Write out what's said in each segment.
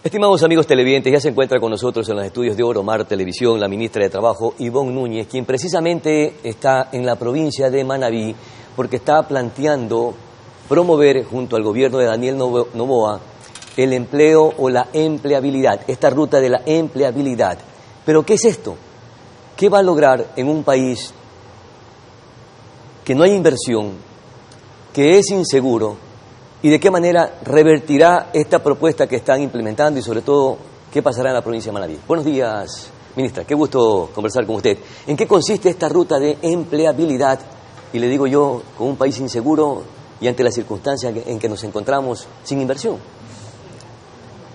Estimados amigos televidentes, ya se encuentra con nosotros en los estudios de Oromar Televisión la ministra de Trabajo, Ivonne Núñez, quien precisamente está en la provincia de Manabí porque está planteando promover junto al gobierno de Daniel Noboa el empleo o la empleabilidad, esta ruta de la empleabilidad. ¿Pero qué es esto? ¿Qué va a lograr en un país que no hay inversión, que es inseguro? ¿Y de qué manera revertirá esta propuesta que están implementando y sobre todo qué pasará en la provincia de Manabí? Buenos días, ministra, qué gusto conversar con usted. ¿En qué consiste esta ruta de empleabilidad? Y le digo yo, con un país inseguro y ante las circunstancias en que nos encontramos sin inversión.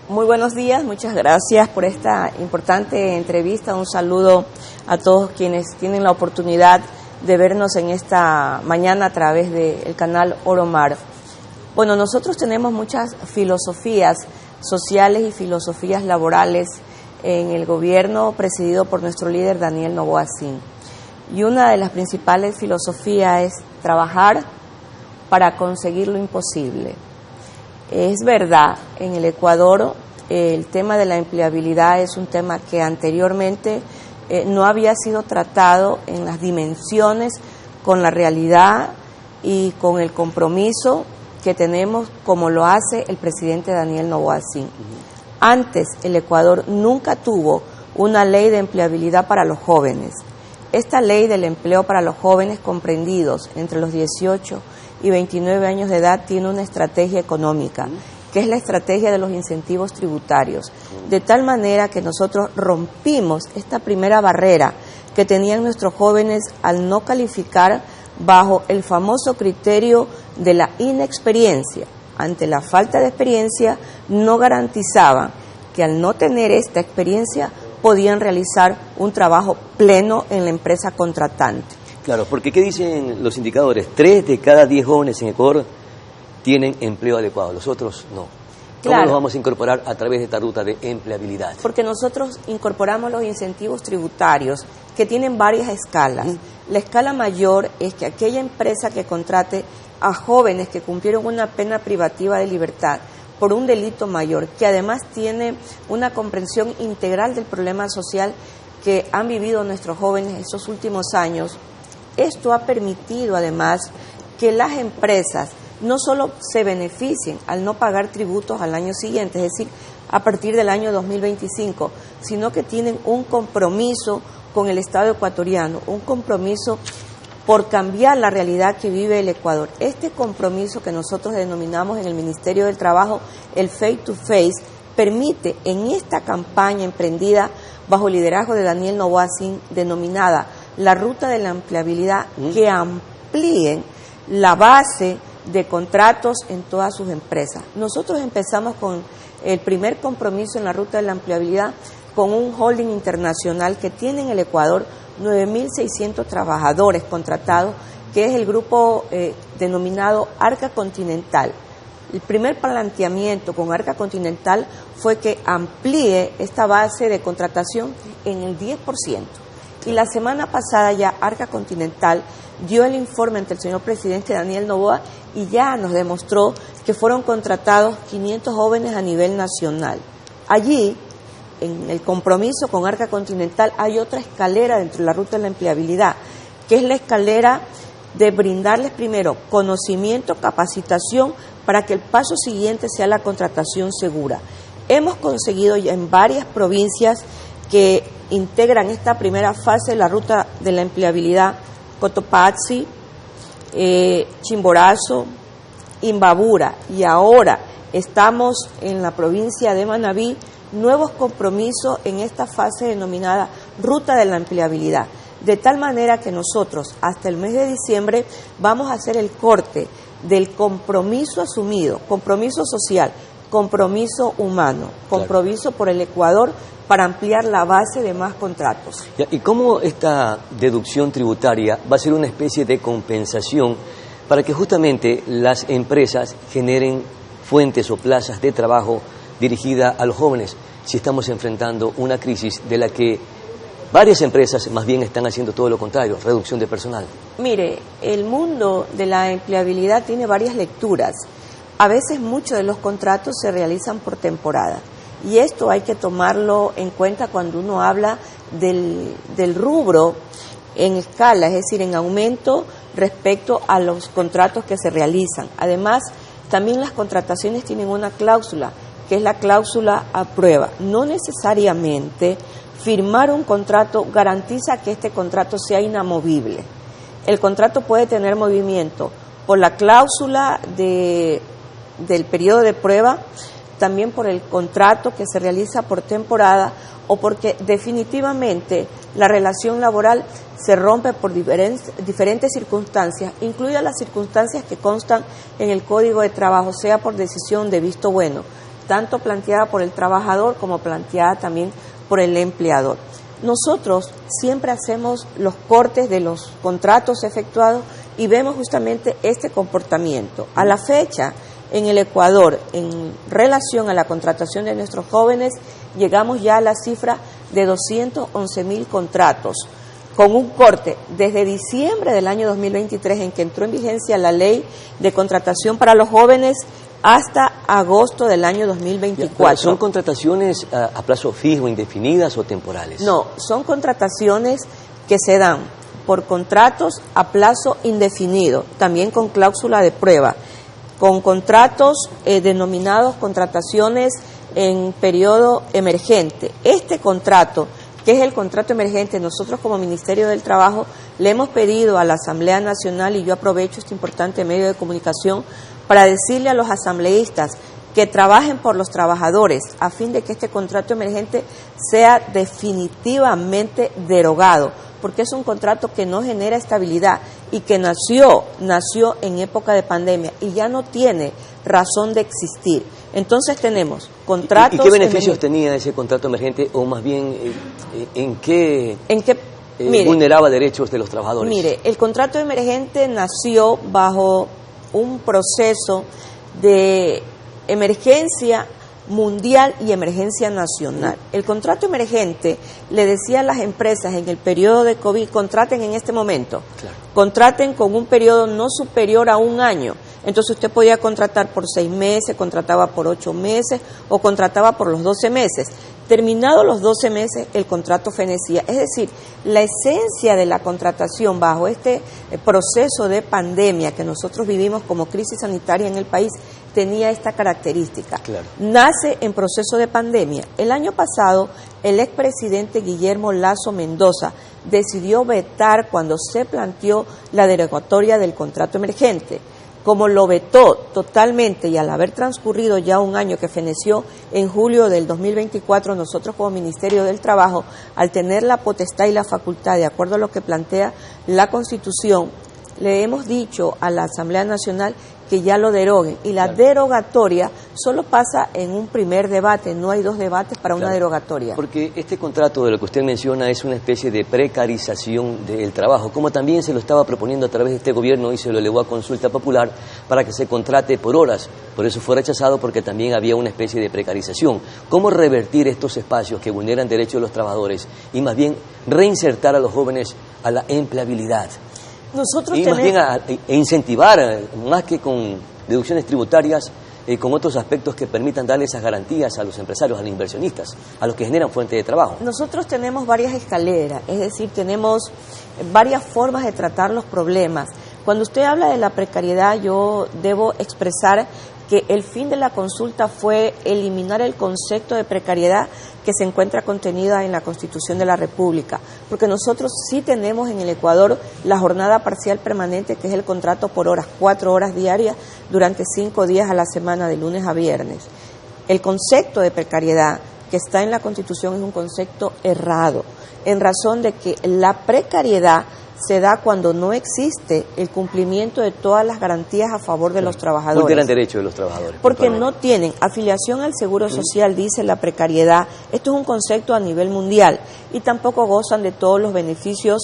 Muy buenos días, muchas gracias por esta importante entrevista. Un saludo a todos quienes tienen la oportunidad de vernos en esta mañana a través del canal Oromar. Bueno, nosotros tenemos muchas filosofías sociales y filosofías laborales en el gobierno presidido por nuestro líder Daniel Noboa Sin. Y una de las principales filosofías es trabajar para conseguir lo imposible. Es verdad, en el Ecuador el tema de la empleabilidad es un tema que anteriormente no había sido tratado en las dimensiones con la realidad y con el compromiso que tenemos como lo hace el presidente Daniel Noboa Sin. Antes el Ecuador nunca tuvo una ley de empleabilidad para los jóvenes. Esta ley del empleo para los jóvenes comprendidos entre los 18 y 29 años de edad tiene una estrategia económica, que es la estrategia de los incentivos tributarios, de tal manera que nosotros rompimos esta primera barrera que tenían nuestros jóvenes al no calificar bajo el famoso criterio de la inexperiencia. Ante la falta de experiencia, no garantizaban que al no tener esta experiencia podían realizar un trabajo pleno en la empresa contratante. Claro, porque ¿qué dicen los indicadores? 3 de cada 10 jóvenes en Ecuador tienen empleo adecuado, los otros no. ¿Cómo Claro, los vamos a incorporar a través de esta ruta de empleabilidad? porque nosotros incorporamos los incentivos tributarios que tienen varias escalas. La escala mayor es que aquella empresa que contrate a jóvenes que cumplieron una pena privativa de libertad por un delito mayor, que además tiene una comprensión integral del problema social que han vivido nuestros jóvenes estos últimos años, esto ha permitido además que las empresas no solo se beneficien al no pagar tributos al año siguiente, es decir, a partir del año 2025, sino que tienen un compromiso con el Estado ecuatoriano, un compromiso por cambiar la realidad que vive el Ecuador. Este compromiso que nosotros denominamos en el Ministerio del Trabajo el Face to Face permite en esta campaña emprendida bajo el liderazgo de Daniel Noboa Sin, denominada la Ruta de la Empleabilidad, que amplíen la base de contratos en todas sus empresas. Nosotros empezamos con el primer compromiso en la Ruta de la Empleabilidad con un holding internacional que tiene en el Ecuador 9.600 trabajadores contratados, que es el grupo denominado Arca Continental. El primer planteamiento con Arca Continental fue que amplíe esta base de contratación en el 10%. Y la semana pasada ya Arca Continental dio el informe ante el señor presidente Daniel Noboa y ya nos demostró que fueron contratados 500 jóvenes a nivel nacional. Allí, en el compromiso con Arca Continental, hay otra escalera dentro de la ruta de la empleabilidad, que es la escalera de brindarles primero conocimiento, capacitación, para que el paso siguiente sea la contratación segura. Hemos conseguido ya en varias provincias que integran esta primera fase de la ruta de la empleabilidad: Cotopaxi, Chimborazo, Imbabura, y ahora estamos en la provincia de Manabí, nuevos compromisos en esta fase denominada Ruta de la Empleabilidad, de tal manera que nosotros hasta el mes de diciembre vamos a hacer el corte del compromiso asumido, compromiso social, compromiso humano, compromiso por el Ecuador para ampliar la base de más contratos. ¿Y cómo esta deducción tributaria va a ser una especie de compensación para que justamente las empresas generen fuentes o plazas de trabajo dirigida a los jóvenes, si estamos enfrentando una crisis de la que varias empresas más bien están haciendo todo lo contrario, reducción de personal? Mire, el mundo de la empleabilidad tiene varias lecturas. A veces muchos de los contratos se realizan por temporada. Y esto hay que tomarlo en cuenta cuando uno habla del rubro en escala, es decir, en aumento respecto a los contratos que se realizan. Además, también las contrataciones tienen una cláusula, que es la cláusula a prueba. No necesariamente firmar un contrato garantiza que este contrato sea inamovible. El contrato puede tener movimiento por la cláusula del periodo de prueba, también por el contrato que se realiza por temporada o porque definitivamente la relación laboral se rompe por diferentes circunstancias, incluidas las circunstancias que constan en el Código de Trabajo, sea por decisión de visto bueno, tanto planteada por el trabajador como planteada también por el empleador. Nosotros siempre hacemos los cortes de los contratos efectuados y vemos justamente este comportamiento. A la fecha, en el Ecuador, en relación a la contratación de nuestros jóvenes, llegamos ya a la cifra de 211.000 contratos, con un corte desde diciembre del año 2023, en que entró en vigencia la ley de contratación para los jóvenes, hasta agosto del año 2024. ¿Son contrataciones a plazo fijo, indefinidas o temporales? No, son contrataciones que se dan por contratos a plazo indefinido, también con cláusula de prueba, con contratos denominados contrataciones en periodo emergente. Este contrato, que es el contrato emergente, nosotros como Ministerio del Trabajo le hemos pedido a la Asamblea Nacional, y yo aprovecho este importante medio de comunicación para decirle a los asambleístas que trabajen por los trabajadores a fin de que este contrato emergente sea definitivamente derogado, porque es un contrato que no genera estabilidad y que nació en época de pandemia y ya no tiene razón de existir. Entonces tenemos contratos... ¿Y qué beneficios tenía ese contrato emergente, o más bien en qué vulneraba derechos de los trabajadores? Mire, el contrato emergente nació bajo un proceso de emergencia mundial y emergencia nacional. El contrato emergente le decía a las empresas en el periodo de COVID: contraten en este momento, claro, contraten con un periodo no superior a un año. Entonces usted podía contratar por 6 meses, contrataba por 8 meses o contrataba por los 12 meses. Terminados los 12 meses, el contrato fenecía. Es decir, la esencia de la contratación bajo este proceso de pandemia que nosotros vivimos como crisis sanitaria en el país tenía esta característica. Claro. Nace en proceso de pandemia. El año pasado, el expresidente Guillermo Lasso Mendoza decidió vetar cuando se planteó la derogatoria del contrato emergente. Como lo vetó totalmente y al haber transcurrido ya un año que feneció en julio del 2024, nosotros como Ministerio del Trabajo, al tener la potestad y la facultad, de acuerdo a lo que plantea la Constitución, le hemos dicho a la Asamblea Nacional que ya lo deroguen. Y la derogatoria solo pasa en un primer debate, no hay 2 debates para una derogatoria. Porque este contrato de lo que usted menciona es una especie de precarización del trabajo, como también se lo estaba proponiendo a través de este gobierno y se lo elevó a consulta popular para que se contrate por horas. Por eso fue rechazado, porque también había una especie de precarización. ¿Cómo revertir estos espacios que vulneran derechos de los trabajadores y más bien reinsertar a los jóvenes a la empleabilidad? Nosotros más bien a incentivar, más que con deducciones tributarias, con otros aspectos que permitan darle esas garantías a los empresarios, a los inversionistas, a los que generan fuentes de trabajo. Nosotros tenemos varias escaleras, es decir, tenemos varias formas de tratar los problemas. Cuando usted habla de la precariedad, yo debo expresar que el fin de la consulta fue eliminar el concepto de precariedad que se encuentra contenida en la Constitución de la República, porque nosotros sí tenemos en el Ecuador la jornada parcial permanente, que es el contrato por horas, 4 horas diarias durante 5 días a la semana, de lunes a viernes. El concepto de precariedad que está en la Constitución es un concepto errado, en razón de que la precariedad se da cuando no existe el cumplimiento de todas las garantías a favor de los trabajadores. Vulneran derechos de los trabajadores. Porque no tienen afiliación al Seguro Social, dice la precariedad. Esto es un concepto a nivel mundial, y tampoco gozan de todos los beneficios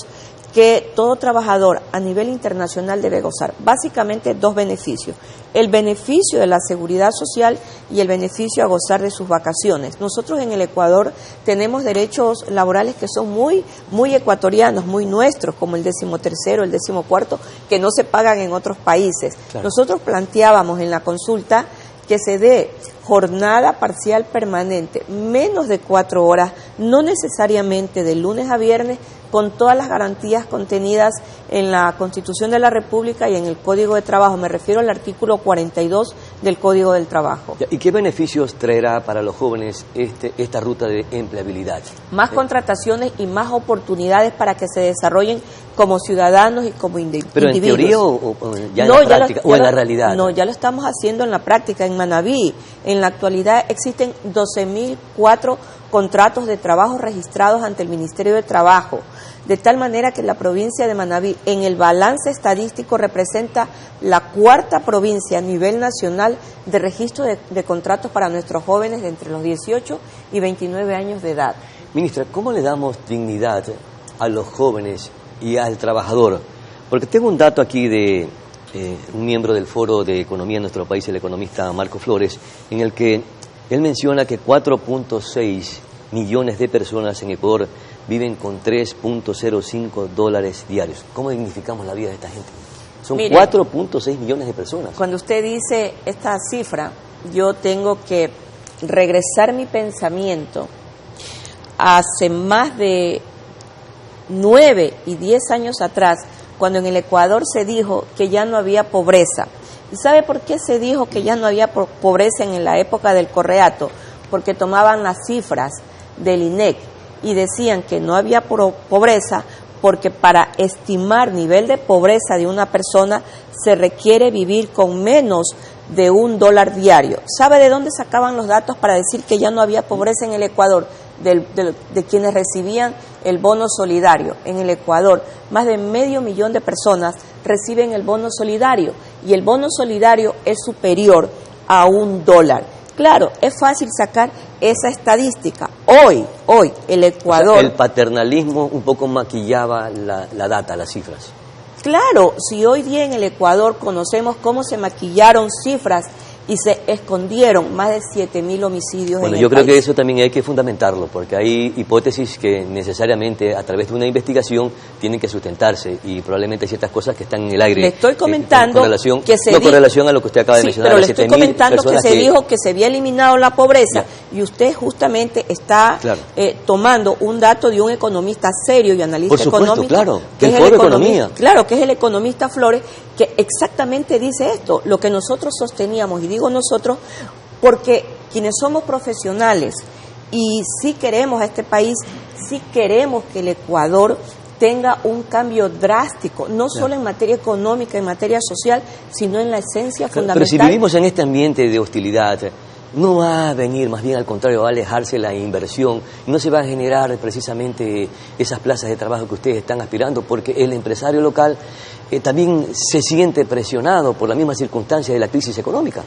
que todo trabajador a nivel internacional debe gozar. Básicamente 2 beneficios: el beneficio de la seguridad social y el beneficio a gozar de sus vacaciones. Nosotros en el Ecuador tenemos derechos laborales que son muy ecuatorianos, muy nuestros, como el 13º, el 14º, que no se pagan en otros países. Claro. Nosotros planteábamos en la consulta que se dé jornada parcial permanente, menos de 4 horas, no necesariamente de lunes a viernes, con todas las garantías contenidas en la Constitución de la República y en el Código de Trabajo. Me refiero al artículo 42 del Código del Trabajo. ¿Y qué beneficios traerá para los jóvenes esta ruta de empleabilidad? Más contrataciones y más oportunidades para que se desarrollen como ciudadanos y como individuos. ¿Pero en teoría o ya en la práctica o en la realidad? No, ya lo estamos haciendo en la práctica. En Manabí, en la actualidad existen 12.004 contratos de trabajo registrados ante el Ministerio de Trabajo, de tal manera que la provincia de Manabí en el balance estadístico representa la 4ª provincia a nivel nacional de registro de contratos para nuestros jóvenes de entre los 18 y 29 años de edad. Ministra, ¿cómo le damos dignidad a los jóvenes y al trabajador? Porque tengo un dato aquí de un miembro del Foro de Economía en nuestro país, el economista Marco Flores, en el que él menciona que 4.6 millones de personas en Ecuador viven con $3.05 diarios. ¿Cómo dignificamos la vida de esta gente? Son 4.6 millones de personas. Cuando usted dice esta cifra, yo tengo que regresar mi pensamiento hace más de 9 y 10 años atrás, cuando en el Ecuador se dijo que ya no había pobreza. ¿Y sabe por qué se dijo que ya no había pobreza en la época del Correato? Porque tomaban las cifras del INEC y decían que no había pobreza porque para estimar nivel de pobreza de una persona se requiere vivir con menos de $1 diario. ¿Sabe de dónde sacaban los datos para decir que ya no había pobreza en el Ecuador? De quienes recibían el bono solidario. En el Ecuador, más de 500.000 de personas reciben el bono solidario y el bono solidario es superior a $1. Claro, es fácil sacar esa estadística. Hoy, el Ecuador... O sea, el paternalismo un poco maquillaba la data, las cifras. Claro, si hoy día en el Ecuador conocemos cómo se maquillaron cifras y se escondieron más de 7.000 homicidios en el país. Yo creo que eso también hay que fundamentarlo, porque hay hipótesis que necesariamente a través de una investigación tienen que sustentarse y probablemente hay ciertas cosas que están en el aire. Le estoy comentando con relación a lo que usted acaba de mencionar. Pero le estoy comentando que se dijo que se había eliminado la pobreza y usted justamente está tomando un dato de un economista serio y analista económico. Claro, que es el economía. Claro, que es el economista Flores, que exactamente dice esto, lo que nosotros sosteníamos, y digo nosotros porque quienes somos profesionales y sí queremos a este país, sí queremos que el Ecuador tenga un cambio drástico, no solo en materia económica, en materia social, sino en la esencia fundamental. Pero si vivimos en este ambiente de hostilidad, no va a venir, más bien al contrario, va a alejarse la inversión, no se va a generar precisamente esas plazas de trabajo que ustedes están aspirando, porque el empresario local también se siente presionado por la misma circunstancia de la crisis económica.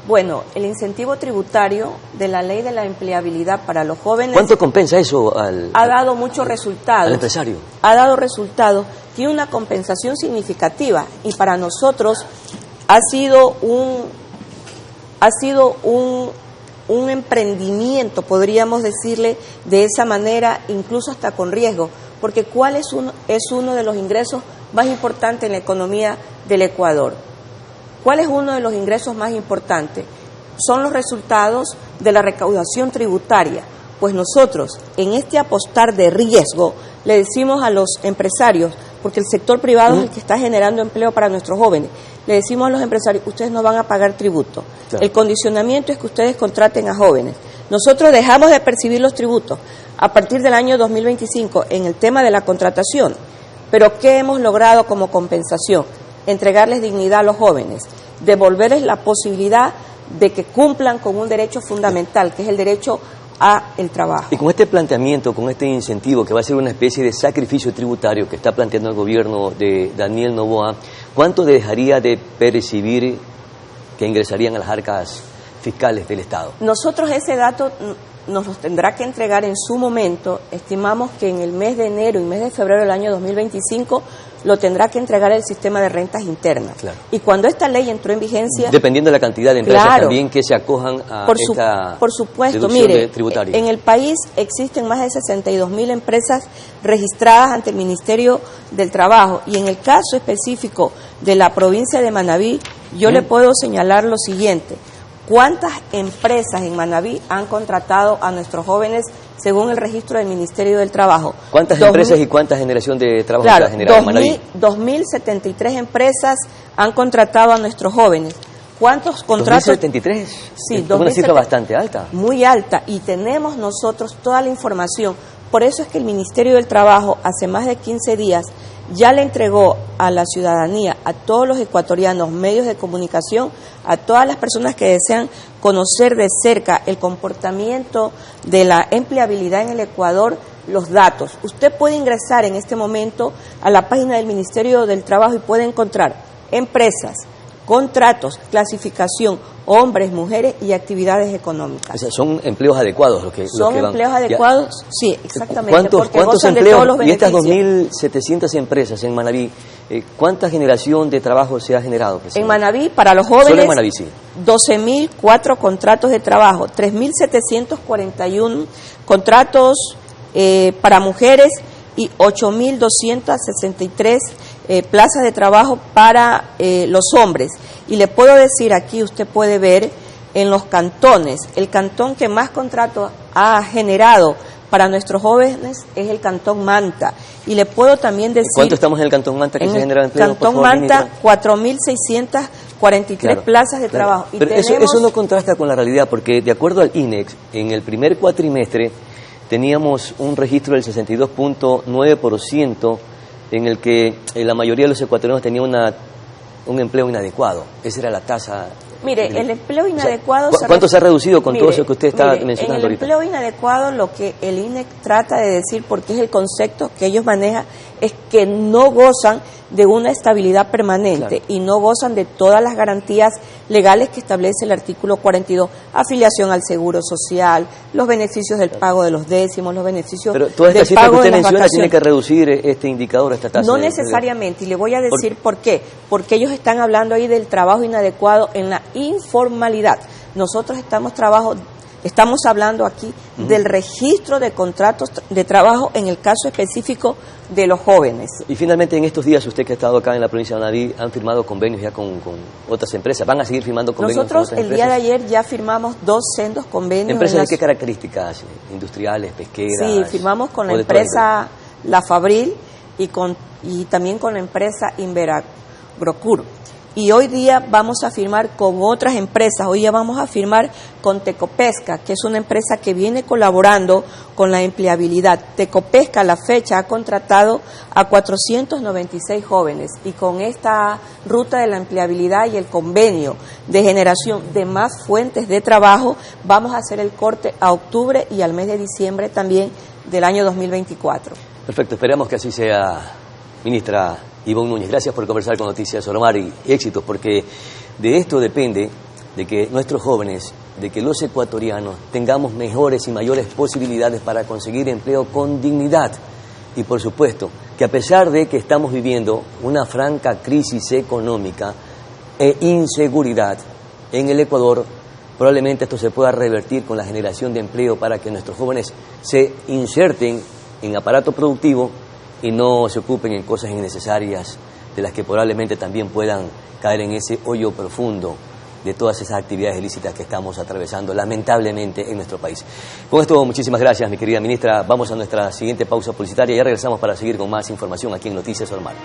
Bueno, el incentivo tributario de la ley de la empleabilidad para los jóvenes... ¿Cuánto compensa eso ha dado muchos resultados. Al empresario? Ha dado resultados, tiene una compensación significativa y para nosotros ha sido un emprendimiento, podríamos decirle de esa manera, incluso hasta con riesgo, porque ¿cuál es uno de los ingresos más importantes en la economía del Ecuador? ¿Cuál es uno de los ingresos más importantes? Son los resultados de la recaudación tributaria. Pues nosotros, en este apostar de riesgo, le decimos a los empresarios, porque el sector privado es el que está generando empleo para nuestros jóvenes, le decimos a los empresarios, ustedes no van a pagar tributo. Claro. El condicionamiento es que ustedes contraten a jóvenes. Nosotros dejamos de percibir los tributos a partir del año 2025 en el tema de la contratación. Pero ¿qué hemos logrado como compensación? Entregarles dignidad a los jóvenes, devolverles la posibilidad de que cumplan con un derecho fundamental, que es el derecho a el trabajo. Y con este planteamiento, con este incentivo que va a ser una especie de sacrificio tributario que está planteando el gobierno de Daniel Noboa, ¿cuánto dejaría de percibir que ingresarían a las arcas fiscales del Estado? Nosotros ese dato nos los tendrá que entregar en su momento. Estimamos que en el mes de enero y mes de febrero del año 2025 lo tendrá que entregar el sistema de rentas internas. Claro. Y cuando esta ley entró en vigencia... Dependiendo de la cantidad de empresas también que se acojan a esta por supuesto, deducción mire, tributaria. En el país existen más de 62.000 empresas registradas ante el Ministerio del Trabajo y en el caso específico de la provincia de Manabí, yo le puedo señalar lo siguiente. ¿Cuántas empresas en Manabí han contratado a nuestros jóvenes según el registro del Ministerio del Trabajo? ¿Cuántas empresas y cuánta generación de trabajo se ha generado en Manabí? 2.073 empresas han contratado a nuestros jóvenes. ¿Cuántos contratos? ¿2.073? Sí, es una cifra bastante alta. Muy alta, y tenemos nosotros toda la información. Por eso es que el Ministerio del Trabajo hace más de 15 días ya le entregó a la ciudadanía, a todos los ecuatorianos, medios de comunicación, a todas las personas que desean conocer de cerca el comportamiento de la empleabilidad en el Ecuador, los datos. Usted puede ingresar en este momento a la página del Ministerio del Trabajo y puede encontrar empresas, contratos, clasificación, hombres, mujeres y actividades económicas. O sea, son empleos adecuados los que son van. Empleos adecuados, sí, exactamente. ¿Cuántos empleos de estas 2.700 empresas en Manabí? ¿Cuánta generación de trabajo se ha generado, presidente? En Manabí, para los jóvenes, solo en Manabí, sí. 12.004 contratos de trabajo, 3.741 contratos para mujeres y 8.263 plazas de trabajo para los hombres. Y le puedo decir, aquí usted puede ver en los cantones, el cantón que más contratos ha generado para nuestros jóvenes es el Cantón Manta. Y le puedo también decir... ¿Cuánto estamos en el Cantón Manta que se genera empleo? Cantón Manta, 4.643 plazas de trabajo. Y pero eso no contrasta con la realidad, porque de acuerdo al INEX, en el primer cuatrimestre teníamos un registro del 62.9%, en el que la mayoría de los ecuatorianos tenían un empleo inadecuado. Esa era la tasa. Mire, el empleo inadecuado... O sea, ¿cuánto se ha reducido con todo eso que usted está mencionando ahorita? En el empleo inadecuado, lo que el INEC trata de decir, porque es el concepto que ellos manejan, es que no gozan de una estabilidad permanente, claro, y no gozan de todas las garantías legales que establece el artículo 42, afiliación al seguro social, los beneficios del pago de los décimos, los beneficios del pago de las vacaciones. Pero toda esta cifra que usted menciona tiene que reducir este indicador, esta tasa. No necesariamente, y le voy a decir por qué. Porque ellos están hablando ahí del trabajo inadecuado en la informalidad. Nosotros estamos hablando aquí del registro de contratos de trabajo en el caso específico de los jóvenes. Y finalmente, en estos días, usted que ha estado acá en la provincia de Manabí, han firmado convenios ya con otras empresas. ¿Van a seguir firmando convenios con otras empresas? Nosotros el día de ayer ya firmamos 2 sendos convenios. ¿Empresas de qué características? ¿Industriales, pesqueras? Sí, firmamos con la empresa La Fabril y también con la empresa Inveracrocur. Y hoy día vamos a firmar con otras empresas. Hoy ya vamos a firmar con Tecopesca, que es una empresa que viene colaborando con la empleabilidad. Tecopesca a la fecha ha contratado a 496 jóvenes, y con esta ruta de la empleabilidad y el convenio de generación de más fuentes de trabajo vamos a hacer el corte a octubre y al mes de diciembre también del año 2024. Perfecto, esperamos que así sea, ministra Ivonne Núñez. Gracias por conversar con Noticias Oromar, y éxitos, porque de esto depende de que nuestros jóvenes, de que los ecuatorianos tengamos mejores y mayores posibilidades para conseguir empleo con dignidad. Y por supuesto que a pesar de que estamos viviendo una franca crisis económica e inseguridad en el Ecuador, probablemente esto se pueda revertir con la generación de empleo para que nuestros jóvenes se inserten en aparato productivo y no se ocupen en cosas innecesarias de las que probablemente también puedan caer en ese hoyo profundo de todas esas actividades ilícitas que estamos atravesando lamentablemente en nuestro país. Con esto, muchísimas gracias, mi querida ministra. Vamos a nuestra siguiente pausa publicitaria y ya regresamos para seguir con más información aquí en Noticias Oromar.